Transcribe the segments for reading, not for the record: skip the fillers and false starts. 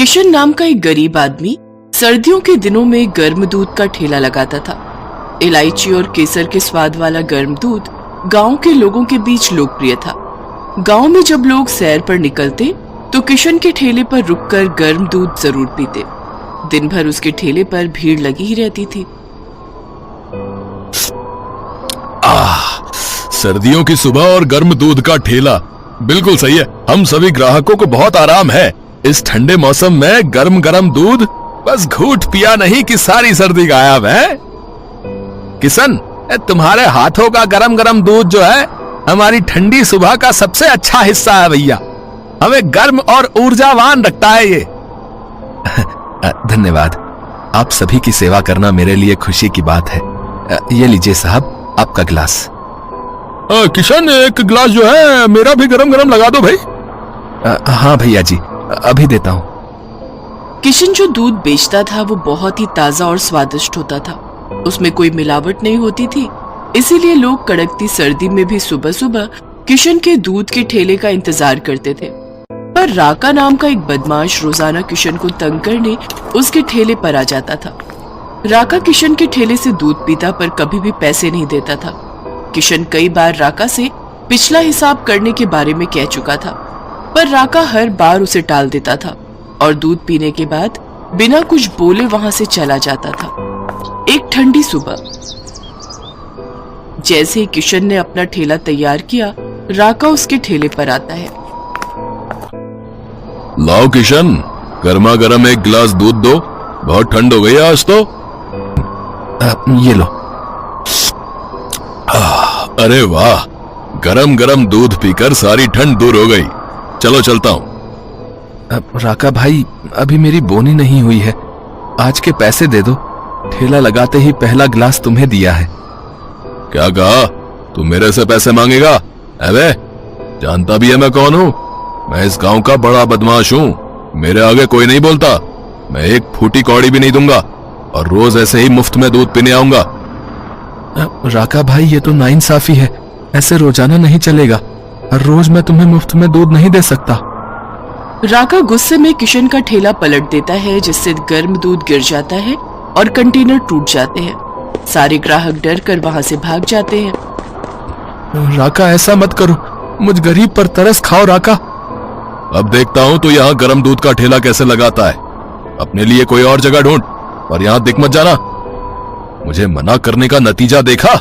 किशन नाम का एक गरीब आदमी सर्दियों के दिनों में गर्म दूध का ठेला लगाता था। इलायची और केसर के स्वाद वाला गर्म दूध गांव के लोगों के बीच लोकप्रिय था। गांव में जब लोग सैर पर निकलते तो किशन के ठेले पर रुककर गर्म दूध जरूर पीते। दिन भर उसके ठेले पर भीड़ लगी ही रहती थी। सर्दियों की सुबह और गर्म दूध का ठेला, बिल्कुल सही है। हम सभी ग्राहकों को बहुत आराम है। इस ठंडे मौसम में गर्म गर्म दूध, बस घूंट पिया नहीं कि सारी सर्दी गायब है। किशन, तुम्हारे हाथों का गरम गरम दूध जो है हमारी ठंडी सुबह का सबसे अच्छा हिस्सा है भैया। हमें गर्म और ऊर्जावान रखता है ये। धन्यवाद। आप सभी की सेवा करना मेरे लिए खुशी की बात है। ये लीजिए साहब, आपका गिलास। किशन, एक गिलास जो है मेरा भी गरम गरम लगा दो भाई। हाँ भैया जी, अभी देता हूँ। किशन जो दूध बेचता था वो बहुत ही ताजा और स्वादिष्ट होता था। उसमें कोई मिलावट नहीं होती थी, इसीलिए लोग कड़कती सर्दी में भी सुबह सुबह किशन के दूध के ठेले का इंतजार करते थे। पर राका नाम का एक बदमाश रोजाना किशन को तंग करने उसके ठेले पर आ जाता था। राका किशन के ठेले से दूध पीता पर कभी भी पैसे नहीं देता था। किशन कई बार राका से पिछला हिसाब करने के बारे में कह चुका था, पर राका हर बार उसे टाल देता था और दूध पीने के बाद बिना कुछ बोले वहां से चला जाता था। एक ठंडी सुबह जैसे ही किशन ने अपना ठेला तैयार किया, राका उसके ठेले पर आता है। लाओ किशन, गर्मा गर्म एक गिलास दूध दो, बहुत ठंड हो गई आज तो। ये लो। अरे वाह, गरम गरम दूध पीकर सारी ठंड दूर हो गई। चलो चलता हूँ। राका भाई, अभी मेरी बोनी नहीं हुई है, आज के पैसे दे दो। ठेला लगाते ही पहला गिलास तुम्हें दिया है। क्या कहा? तू मेरे से पैसे मांगेगा? अबे, जानता भी है मैं कौन हूँ। मैं इस गांव का बड़ा बदमाश हूँ। मेरे आगे कोई नहीं बोलता। मैं एक फूटी कौड़ी भी नहीं दूंगा और रोज ऐसे ही मुफ्त में दूध पीने आऊंगा। राका भाई, ये तो नाइंसाफी है। ऐसे रोजाना नहीं चलेगा। हर रोज मैं तुम्हें मुफ्त में दूध नहीं दे सकता। राका गुस्से में किशन का ठेला पलट देता है, जिससे गर्म दूध गिर जाता है और कंटेनर टूट जाते हैं। सारे ग्राहक डर कर वहां से भाग जाते हैं। राका, ऐसा मत करो, मुझ गरीब पर तरस खाओ राका। अब देखता हूँ तो यहाँ गर्म दूध का ठेला कैसे लगाता है। अपने लिए कोई और जगह ढूंढ, और यहाँ दिख मत जाना। मुझे मना करने का नतीजा देखा।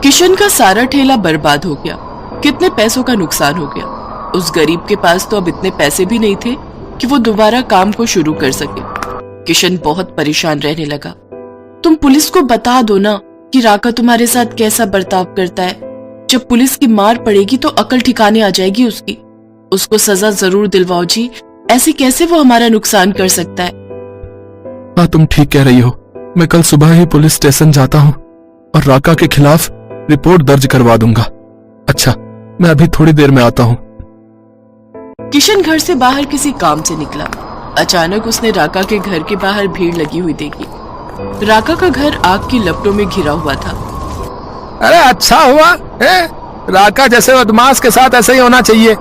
किशन का सारा ठेला बर्बाद हो गया। कितने पैसों का नुकसान हो गया। उस गरीब के पास तो अब इतने पैसे भी नहीं थे कि वो दोबारा काम को शुरू कर सके। किशन बहुत परेशान रहने लगा। तुम पुलिस को बता दो ना कि राका तुम्हारे साथ कैसा बर्ताव करता है। जब पुलिस की मार पड़ेगी तो अकल ठिकाने आ जाएगी उसकी। उसको सजा जरूर दिलवाओ जी। ऐसे कैसे वो हमारा नुकसान कर सकता है? हाँ, तुम ठीक कह रही हो। मैं कल सुबह ही पुलिस स्टेशन जाता हूँ और राका के खिलाफ रिपोर्ट दर्ज करवा दूंगा। अच्छा, मैं अभी थोड़ी देर में आता हूँ। किशन घर से बाहर किसी काम से निकला। अचानक उसने राका के घर के बाहर भीड़ लगी हुई देखी। राका का घर आग की लपटों में घिरा हुआ था। अरे अच्छा हुआ है, राका जैसे बदमाश के साथ ऐसे ही होना चाहिए।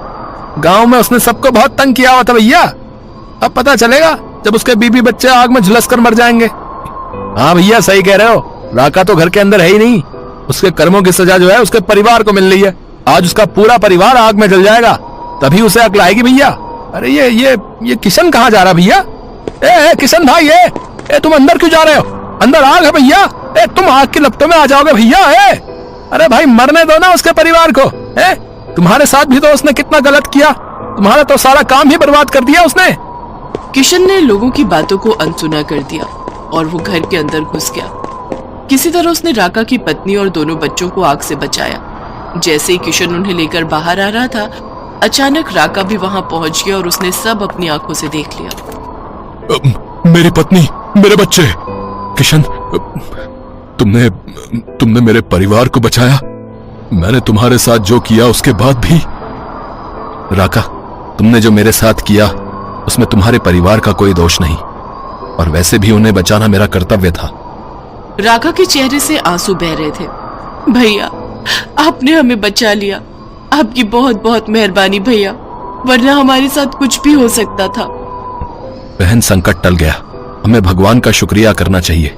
गांव में उसने सबको बहुत तंग किया हुआ था भैया। अब पता चलेगा जब उसके बीबी बच्चे आग में झुलस कर मर जाएंगे। हाँ भैया, सही कह रहे हो। राका तो घर के अंदर है ही नहीं। उसके कर्मों की सजा जो है उसके परिवार को मिल रही है। आज उसका पूरा परिवार आग में जल जाएगा, तभी उसे अकल आएगी भैया। अरे ये किशन कहाँ जा रहा भैया? ए किशन भाई, ए तुम अंदर क्यों जा रहे हो? अंदर आग है भैया। ए तुम आग की लपटों में आ जाओगे भैया। अरे भाई, मरने दो ना उसके परिवार को। तुम्हारे साथ भी तो उसने कितना गलत किया। तुम्हारा तो सारा काम ही बर्बाद कर दिया उसने। किशन ने लोगों की बातों को अनसुना कर दिया और वो घर के अंदर घुस गया। किसी तरह उसने राका की पत्नी और दोनों बच्चों को आग से बचाया। जैसे ही किशन उन्हें लेकर बाहर आ रहा था, अचानक राका भी वहां पहुंच गया और उसने सब अपनी आंखों से देख लिया। मेरी पत्नी, मेरे बच्चे। किशन, तुमने मेरे परिवार को बचाया। मैंने तुम्हारे साथ जो किया उसके बाद भी। राका, तुमने जो मेरे साथ किया उसमें तुम्हारे परिवार का कोई दोष नहीं, और वैसे भी उन्हें बचाना मेरा कर्तव्य था। राका के चेहरे से आंसू बह रहे थे। भैया, आपने हमें बचा लिया। आपकी बहुत बहुत मेहरबानी भैया। वरना हमारे साथ कुछ भी हो सकता था। बहन, संकट टल गया, हमें भगवान का शुक्रिया करना चाहिए।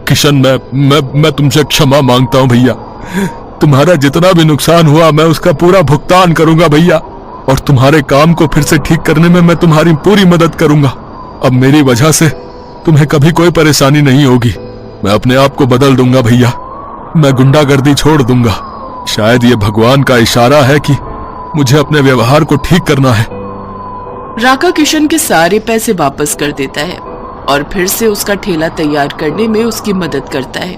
किशन, मैं तुमसे क्षमा मांगता हूं भैया। तुम्हारा जितना भी नुकसान हुआ मैं उसका पूरा भुगतान करूंगा भैया, और तुम्हारे काम को फिर से ठीक करने में मैं तुम्हारी पूरी मदद करूंगा। अब मेरी वजह से तुम्हें कभी कोई परेशानी नहीं होगी। मैं अपने आप को बदल दूंगा भैया, मैं गुंडागर्दी छोड़ दूंगा। शायद ये भगवान का इशारा है कि मुझे अपने व्यवहार को ठीक करना है। राका किशन के सारे पैसे वापस कर देता है और फिर से उसका ठेला तैयार करने में उसकी मदद करता है।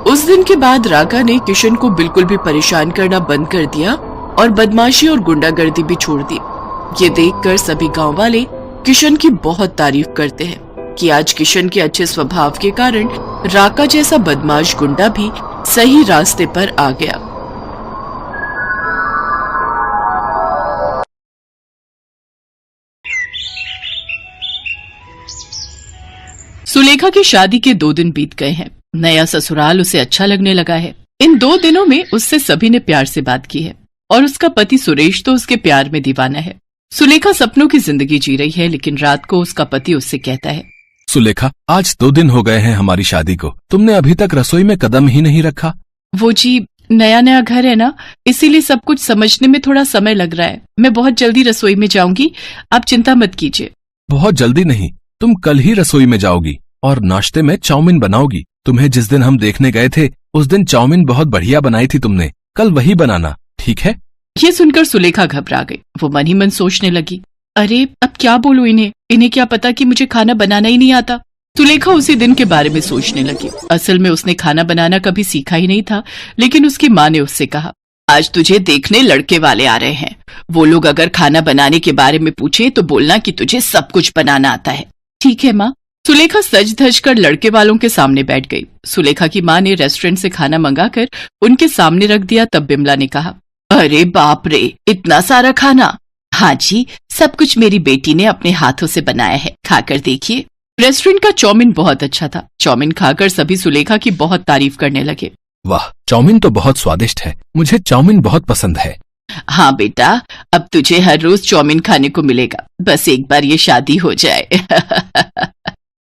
उस दिन के बाद राका ने किशन को बिल्कुल भी परेशान करना बंद कर दिया और बदमाशी और गुंडागर्दी भी छोड़ दी। ये देखकर सभी गांव वाले किशन की बहुत तारीफ करते हैं कि आज किशन के अच्छे स्वभाव के कारण राका जैसा बदमाश गुंडा भी सही रास्ते पर आ गया। सुलेखा की शादी के 2 दिन बीत गए हैं। नया ससुराल उसे अच्छा लगने लगा है। इन 2 दिनों में उससे सभी ने प्यार से बात की है और उसका पति सुरेश तो उसके प्यार में दीवाना है। सुलेखा सपनों की जिंदगी जी रही है, लेकिन रात को उसका पति उससे कहता है, सुलेखा, आज 2 दिन हो गए हैं हमारी शादी को, तुमने अभी तक रसोई में कदम ही नहीं रखा। वो जी, नया नया घर है ना, इसीलिए सब कुछ समझने में थोड़ा समय लग रहा है। मैं बहुत जल्दी रसोई में जाऊंगी, आप चिंता मत कीजिए। बहुत जल्दी नहीं, तुम कल ही रसोई में जाओगी और नाश्ते में चाउमीन बनाओगी। तुम्हें जिस दिन हम देखने गए थे उस दिन चाउमीन बहुत बढ़िया बनाई थी तुमने, कल वही बनाना, ठीक है? ये सुनकर सुलेखा घबरा गई। वो मन ही मन सोचने लगी, अरे अब क्या बोलूं इन्हें क्या पता कि मुझे खाना बनाना ही नहीं आता। सुलेखा उसी दिन के बारे में सोचने लगी। असल में उसने खाना बनाना कभी सीखा ही नहीं था, लेकिन उसकी माँ ने उससे कहा, आज तुझे देखने लड़के वाले आ रहे हैं। वो लोग अगर खाना बनाने के बारे में पूछे तो बोलना कि तुझे सब कुछ बनाना आता है। ठीक है माँ। सुलेखा सज धज कर लड़के वालों के सामने बैठ गई। सुलेखा की माँ ने रेस्टोरेंट से खाना मंगाकर उनके सामने रख दिया। तब बिमला ने कहा, अरे बाप रे, इतना सारा खाना। हाँ जी, सब कुछ मेरी बेटी ने अपने हाथों से बनाया है, खाकर देखिए। रेस्टोरेंट का चाउमीन बहुत अच्छा था। चाउमीन खाकर सभी सुलेखा की बहुत तारीफ करने लगे। वाह, चाउमीन तो बहुत स्वादिष्ट है, मुझे चाउमीन बहुत पसंद है। हाँ बेटा, अब तुझे हर रोज चाउमीन खाने को मिलेगा, बस एक बार ये शादी हो जाए।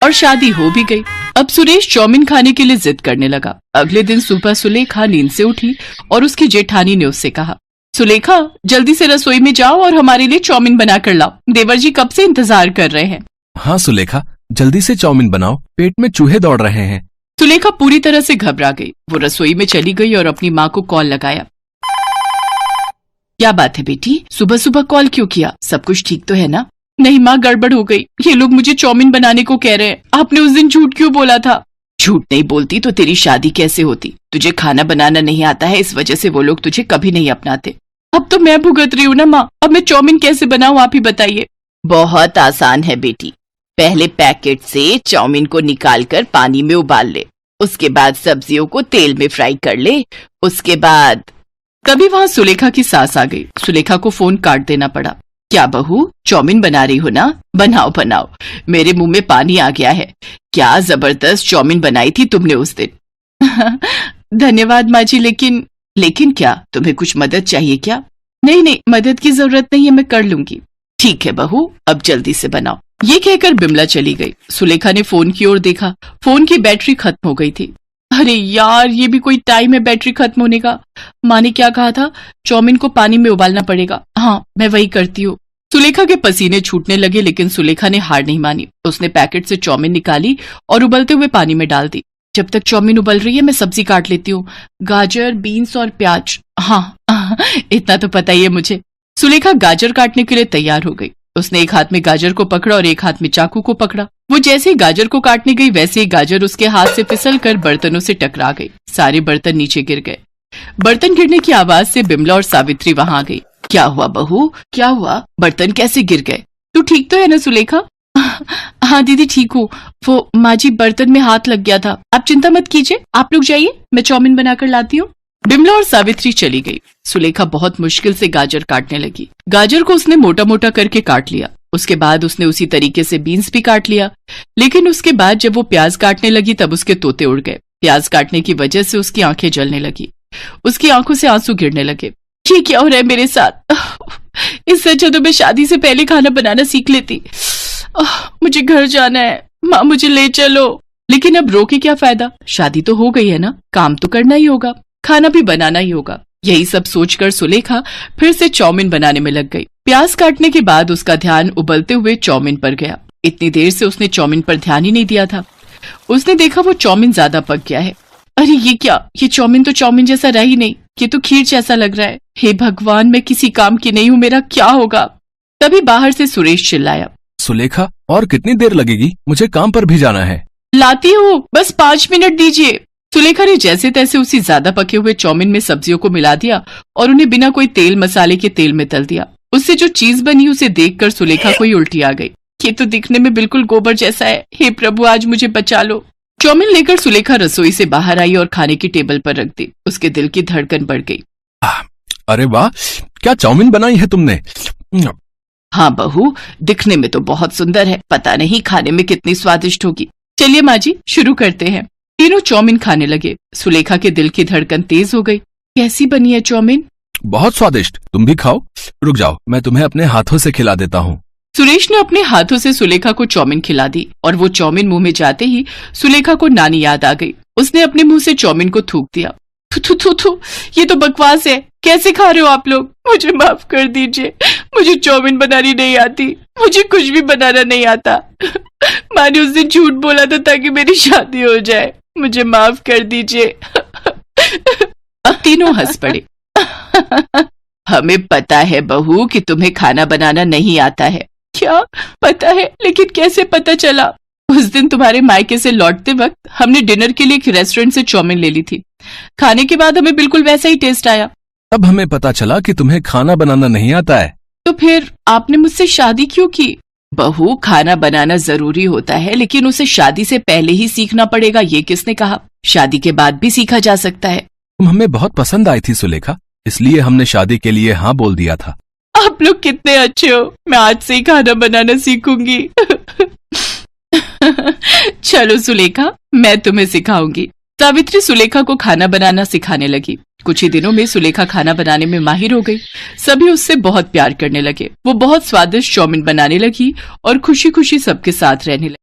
और शादी हो भी गई। अब सुरेश चाउमीन खाने के लिए जिद करने लगा। अगले दिन सुबह सुलेखा नींद से उठी और उसकी जेठानी ने उससे कहा, सुलेखा, जल्दी से रसोई में जाओ और हमारे लिए चाउमीन बना कर लाओ, देवर जी कब से इंतजार कर रहे हैं। हाँ सुलेखा, जल्दी से चाउमीन बनाओ, पेट में चूहे दौड़ रहे हैं। सुलेखा पूरी तरह से घबरा गई। वो रसोई में चली गई और अपनी माँ को कॉल लगाया। क्या बात है बेटी, सुबह सुबह कॉल क्यों किया? सब कुछ ठीक तो है ना? नहीं माँ, गड़बड़ हो गई। ये लोग मुझे चाउमीन बनाने को कह रहे हैं। आपने उस दिन झूठ क्यों बोला था? झूठ नहीं बोलती तो तेरी शादी कैसे होती? तुझे खाना बनाना नहीं आता है, इस वजह से वो लोग तुझे कभी नहीं अपनाते। अब तो मैं भुगत रही हूँ ना माँ, अब मैं चाउमीन कैसे बनाऊँ, आप ही बताइए। बहुत आसान है बेटी, पहले पैकेट से चाउमीन को निकाल कर पानी में उबाल ले, उसके बाद सब्जियों को तेल में फ्राई कर ले, उसके बाद। कभी वहाँ सुलेखा की सास आ गई। सुलेखा को फोन काट देना पड़ा। क्या बहू, चाउमीन बना रही हो ना? बनाओ बनाओ, मेरे मुंह में पानी आ गया है। क्या जबरदस्त चाउमीन बनाई थी तुमने उस दिन। धन्यवाद माँ जी, लेकिन क्या तुम्हें कुछ मदद चाहिए क्या? नहीं नहीं, मदद की जरूरत नहीं है, मैं कर लूंगी। ठीक है बहू, अब जल्दी से बनाओ। ये कहकर बिमला चली गई। सुलेखा ने फोन की ओर देखा, फोन की बैटरी खत्म हो गई थी। अरे यार, ये भी कोई टाइम है बैटरी खत्म होने का। माँ ने क्या कहा था? चाउमीन को पानी में उबालना पड़ेगा। हाँ, मैं वही करती हूँ। सुलेखा के पसीने छूटने लगे, लेकिन सुलेखा ने हार नहीं मानी। उसने पैकेट से चाउमीन निकाली और उबलते हुए पानी में डाल दी। जब तक चाउमीन उबल रही है मैं सब्जी काट लेती हूँ, गाजर, बीन्स और प्याज। हाँ, इतना तो पता ही है मुझे। सुलेखा गाजर काटने के लिए तैयार हो गई। उसने एक हाथ में गाजर को पकड़ा और एक हाथ में चाकू को पकड़ा। वो जैसे ही गाजर को काटने गई, वैसे ही गाजर उसके हाथ से फिसल कर बर्तनों से टकरा गई। सारे बर्तन नीचे गिर गए। बर्तन गिरने की आवाज से बिमला और सावित्री वहां आ गई। क्या हुआ बहू, क्या हुआ? बर्तन कैसे गिर गए? तू ठीक तो है ना सुलेखा? हाँ दीदी, ठीक हूँ। वो माँ जी, बर्तन में हाथ लग गया था। आप चिंता मत कीजिए, आप लोग जाइए, मैं चाउमीन बनाकर लाती हूँ। बिमला और सावित्री चली गई। सुलेखा बहुत मुश्किल से गाजर काटने लगी। गाजर को उसने मोटा मोटा करके काट लिया। उसके बाद उसने उसी तरीके से बीन्स भी काट लिया। लेकिन उसके बाद जब वो प्याज काटने लगी तब उसके तोते उड़ गए। प्याज काटने की वजह से उसकी आंखें जलने लगी। उसकी आंखों से आंसू गिरने लगे। ये क्या हो रहा है मेरे साथ? इससे अच्छा तो मैं शादी से पहले खाना बनाना सीख लेती। मुझे घर जाना है, माँ मुझे ले चलो। लेकिन अब रो के क्या फायदा, शादी तो हो गई है ना, काम तो करना ही होगा, खाना भी बनाना ही होगा। यही सब सोचकर सुलेखा फिर से चाउमीन बनाने में लग गई। प्याज काटने के बाद उसका ध्यान उबलते हुए चाउमीन पर गया। इतनी देर से उसने चाउमीन पर ध्यान ही नहीं दिया था। उसने देखा वो चाउमीन ज्यादा पक गया है। अरे ये क्या, ये चाउमीन तो चाउमीन जैसा रहा ही नहीं, ये तो खीर जैसा लग रहा है। हे भगवान, मैं किसी काम की नहीं हूँ, मेरा क्या होगा? तभी बाहर से सुरेश चिल्लाया, सुलेखा और कितनी देर लगेगी? मुझे काम पर भी जाना है। लाती हूँ, बस 5 मिनट दीजिए। सुलेखा ने जैसे तैसे उसी ज्यादा पके हुए चाउमीन में सब्जियों को मिला दिया और उन्हें बिना कोई तेल मसाले के तेल में तल दिया। उससे जो चीज बनी उसे देखकर सुलेखा को ही उल्टी आ गई। ये तो दिखने में बिल्कुल गोबर जैसा है। हे प्रभु, आज मुझे बचा लो। चाउमीन लेकर सुलेखा रसोई से बाहर आई और खाने की टेबल पर रख दी। उसके दिल की धड़कन बढ़ गई। अरे वाह, क्या चाउमीन बनाई है तुमने? हाँ बहू, दिखने में तो बहुत सुंदर है, पता नहीं खाने में कितनी स्वादिष्ट होगी। चलिए माँ जी, शुरू करते हैं। तीनों चाउमीन खाने लगे। सुलेखा के दिल की धड़कन तेज हो गई। कैसी बनी है चाउमीन? बहुत स्वादिष्ट, तुम भी खाओ। रुक जाओ, मैं तुम्हें अपने हाथों से खिला देता हूँ। सुरेश ने अपने हाथों से सुलेखा को चाउमीन खिला दी और वो चाउमीन मुंह में जाते ही सुलेखा को नानी याद आ गई। उसने अपने मुंह से चाउमीन को थूक दिया। थू थू थू थू, ये तो बकवास है। कैसे खा रहे हो आप लोग? मुझे माफ कर दीजिए, मुझे चाउमीन बनानी नहीं आती, मुझे कुछ भी बनाना नहीं आता। माँ ने उस दिन झूठ बोला था ताकि मेरी शादी हो जाए, मुझे माफ कर दीजिए। अब तीनों हंस पड़े। हमें पता है बहू कि तुम्हें खाना बनाना नहीं आता है। क्या पता है? लेकिन कैसे पता चला? उस दिन तुम्हारे मायके से लौटते वक्त हमने डिनर के लिए एक रेस्टोरेंट से चाउमीन ले ली थी। खाने के बाद हमें बिल्कुल वैसा ही टेस्ट आया। तब हमें पता चला कि तुम्हें खाना बनाना नहीं आता है। तो फिर आपने मुझसे शादी क्यों की? बहू, खाना बनाना जरूरी होता है, लेकिन उसे शादी से पहले ही सीखना पड़ेगा, ये किसने कहा? शादी के बाद भी सीखा जा सकता है। तुम हमें बहुत पसंद आई थी सुलेखा, इसलिए हमने शादी के लिए हाँ बोल दिया था। आप लोग कितने अच्छे हो, मैं आज से ही खाना बनाना सीखूंगी। चलो सुलेखा, मैं तुम्हें सिखाऊंगी। सावित्री सुलेखा को खाना बनाना सिखाने लगी। कुछ ही दिनों में सुलेखा खाना बनाने में माहिर हो गई। सभी उससे बहुत प्यार करने लगे। वो बहुत स्वादिष्ट चाउमीन बनाने लगी और खुशी खुशी सबके साथ रहने लगी।